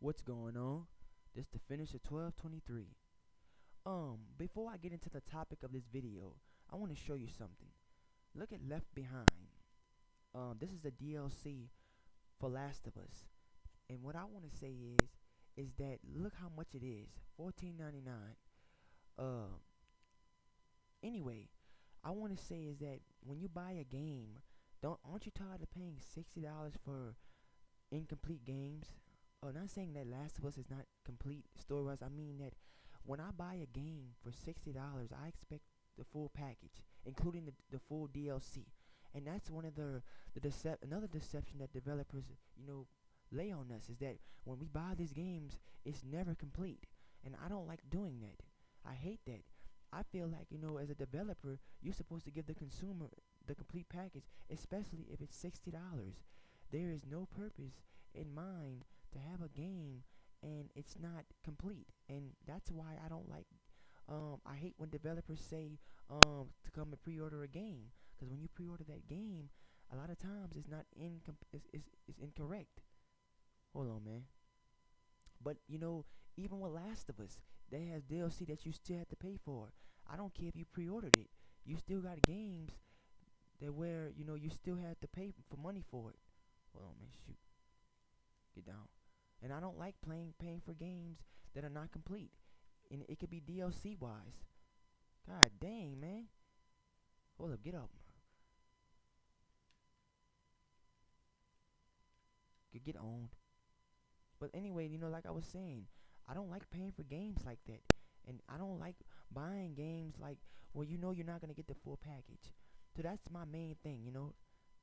What's going on? This the finish of 1223. Before I get into the topic of this video, I want to show you something. Look at Left Behind. This is the DLC for Last of Us. And what I want to say is that look how much it is. $14.99. Anyway, I want to say is that when you buy a game, aren't you tired of paying $60 for incomplete games? Not saying that Last of Us is not complete story-wise. I mean that when I buy a game for $60, I expect the full package, including the full DLC. And that's one of another deception that developers, lay on us, is that when we buy these games, it's never complete. And I don't like doing that. I hate that. I feel like, as a developer, you're supposed to give the consumer the complete package, especially if it's $60. There is no purpose in mind to have a game and it's not complete, and that's why I don't like. I hate when developers say to come and pre-order a game, because when you pre-order that game, a lot of times it's not it's incorrect. Hold on, man. But even with Last of Us, they has DLC that you still have to pay for. I don't care if you pre-ordered it. You still got games that where you still have to pay for money for it. Hold on, man. Shoot. Get down. And I don't like paying for games that are not complete. And it could be DLC wise. God dang, man. Hold up, get up. Get owned. But anyway, like I was saying, I don't like paying for games like that. And I don't like buying games like, well, you're not going to get the full package. So that's my main thing,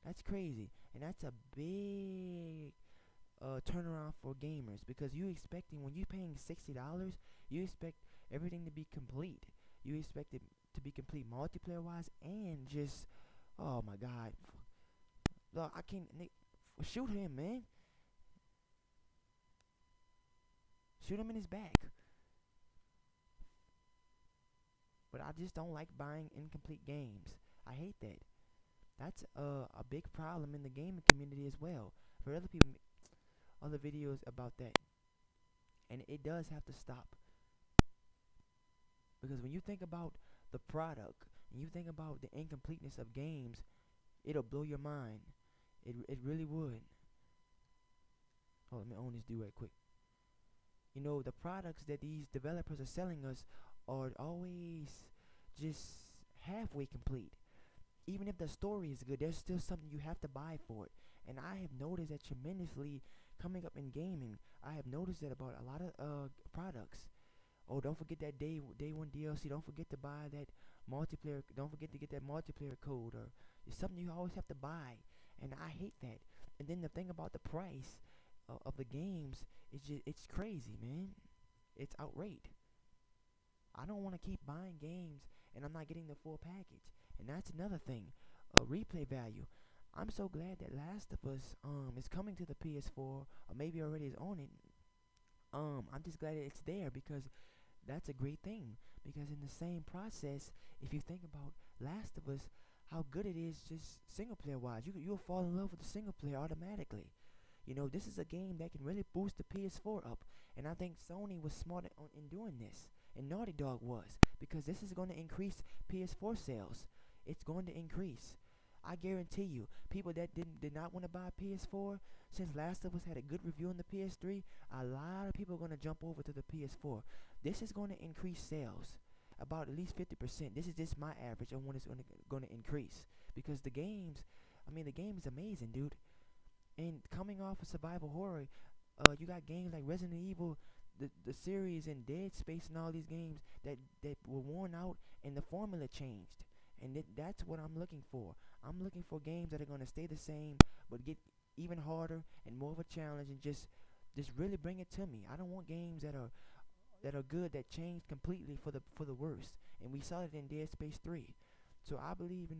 That's crazy. And that's a big turnaround for gamers, because when you're paying $60, you expect everything to be complete. You expect it to be complete multiplayer wise, and just, oh my god, look, I can't shoot him, man. Shoot him in his back. But I just don't like buying incomplete games. I hate that. That's a big problem in the gaming community as well. For other people, other videos about that, and it does have to stop, because when you think about the product and you think about the incompleteness of games, it'll blow your mind. It really would. Oh, let me own this dude right quick. The products that these developers are selling us are always just halfway complete. Even if the story is good, there's still something you have to buy for it. And I have noticed that tremendously coming up in gaming. I have noticed that about a lot of products. Oh, don't forget that day one DLC. Don't forget to buy that multiplayer. Don't forget to get that multiplayer code. Or it's something you always have to buy, and I hate that. And then the thing about the price of the games is it's crazy, man. It's outraged. I don't want to keep buying games and I'm not getting the full package. And that's another thing, replay value. I'm so glad that Last of Us is coming to the PS4, or maybe already is on it. I'm just glad that it's there, because that's a great thing. Because in the same process, if you think about Last of Us, how good it is just single player wise, you'll fall in love with the single player automatically. This is a game that can really boost the PS4 up, and I think Sony was smart in doing this, and Naughty Dog was, because this is going to increase PS4 sales. It's going to increase. I guarantee you, people that did not want to buy PS4, since Last of Us had a good review on the PS3, a lot of people are going to jump over to the PS4. This is going to increase sales about at least 50%. This is just my average on when it's going to increase, because the game is amazing, dude. And coming off of survival horror, you got games like Resident Evil, the series, and Dead Space, and all these games that were worn out and the formula changed. And that's what I'm looking for. I'm looking for games that are going to stay the same but get even harder and more of a challenge, and just really bring it to me. I don't want games that are good that change completely for the worst. And we saw it in Dead Space 3. So I believe,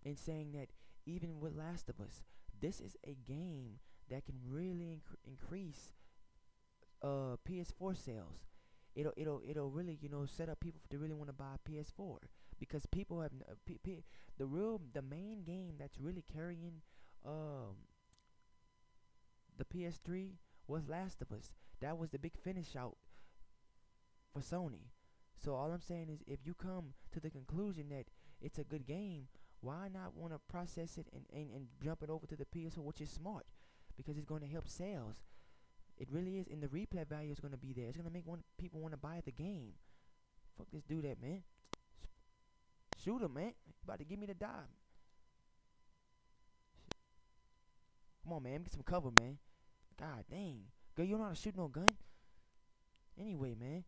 in saying that even with Last of Us, this is a game that can really increase PS4 sales. It'll really set up people to really want to buy PS4, because people have the main game that's really carrying the PS3 was Last of Us. That was the big finish out for Sony. So all I'm saying is, if you come to the conclusion that it's a good game, why not want to process it and jump it over to the PS4, which is smart, because it's going to help sales. It really is, and the replay value is going to be there. It's going to make people want to buy the game. Fuck this dude that, man. Shoot him, man. You about to give me the dime. Come on, man. Get some cover, man. God dang. Girl, you don't know how to shoot no gun? Anyway, man.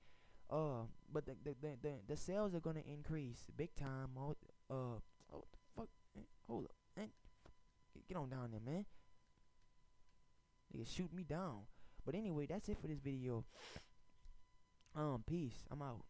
But the sales are gonna increase big time. Oh, what the fuck? Man, hold up, man. Get on down there, man. They can shoot me down. But anyway, that's it for this video. Peace. I'm out.